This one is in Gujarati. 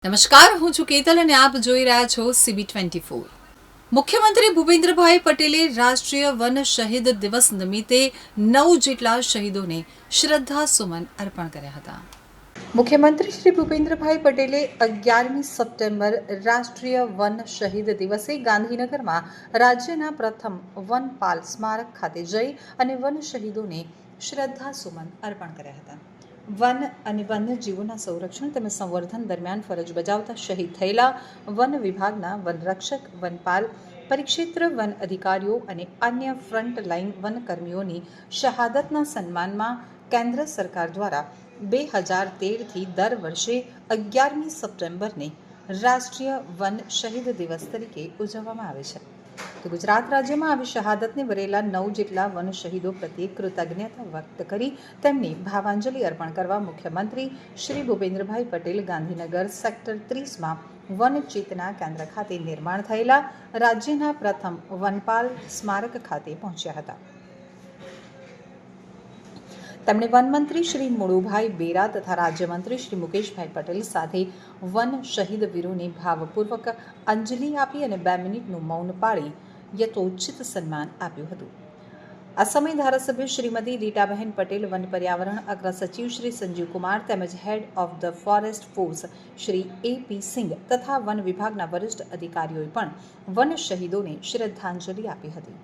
નમસ્કાર, હું છું કેતલ અને આપ જોઈ રહ્યા છો CB24। મુખ્યમંત્રી ભૂપેન્દ્રભાઈ પટેલે રાષ્ટ્રીય વન શહીદ દિવસ નિમિત્તે 9 જેટલા શહીદોને શ્રદ્ધાસુમન અર્પણ કર્યા હતા। મુખ્યમંત્રી શ્રી ભૂપેન્દ્રભાઈ પટેલે 11મી સપ્ટેમ્બર રાષ્ટ્રીય વન શહીદ દિવસે ગાંધીનગરમાં રાજ્યના પ્રથમ વનપાલ સ્મારક ખાતે જઈ અને વન શહીદોને શ્રદ્ધાસુમન અર્પણ કર્યા હતા। વન અને વન્યજીવોના સંરક્ષણ તેમજ સંવર્ધન દરમિયાન ફરજ બજાવતા શહીદ થયેલા વન વિભાગના વનરક્ષક, વનપાલ, પરિક્ષેત્ર વન અધિકારીઓ અને અન્ય ફ્રન્ટલાઇન વનકર્મીઓની શહાદતના સન્માનમાં કેન્દ્ર સરકાર દ્વારા 2013થી દર વર્ષે 11મી સપ્ટેમ્બરને રાષ્ટ્રીય વન શહીદ દિવસ તરીકે ઉજવવામાં આવે છે। તો ગુજરાત રાજ્યમાં આવી શહાદતને વરેલા 9 જેટલા વન શહીદો પ્રત્યે કૃતજ્ઞતા વ્યક્ત કરી તેમની ભાવાંજલિ અર્પણ કરવા મુખ્યમંત્રી શ્રી ભૂપેન્દ્રભાઈ પટેલ ગાંધીનગર સેક્ટર 30માં વન ચેતના કેન્દ્ર ખાતે નિર્માણ થયેલા રાજ્યના પ્રથમ વનપાલ સ્મારક ખાતે પહોંચ્યા હતા। તેમણે વનમંત્રી શ્રી મુળુભાઈ બેરા તથા રાજ્યમંત્રી શ્રી મુકેશભાઈ પટેલ સાથે વન શહીદ વીરોને ભાવપૂર્વક અંજલિ આપી અને 2 મિનિટનું મૌન પાળી યથોચિત સન્માન આપ્યું હતું। આ સમયે ધારાસભ્ય શ્રીમતી રીટાબહેન પટેલ, વન પર્યાવરણ અગ્ર સચિવ શ્રી સંજીવકુમાર તેમજ head of the forest force Shri AP Singh તથા વન વિભાગના વરિષ્ઠ અધિકારીઓએ પણ વન શહીદોને શ્રદ્ધાંજલિ આપી હતી।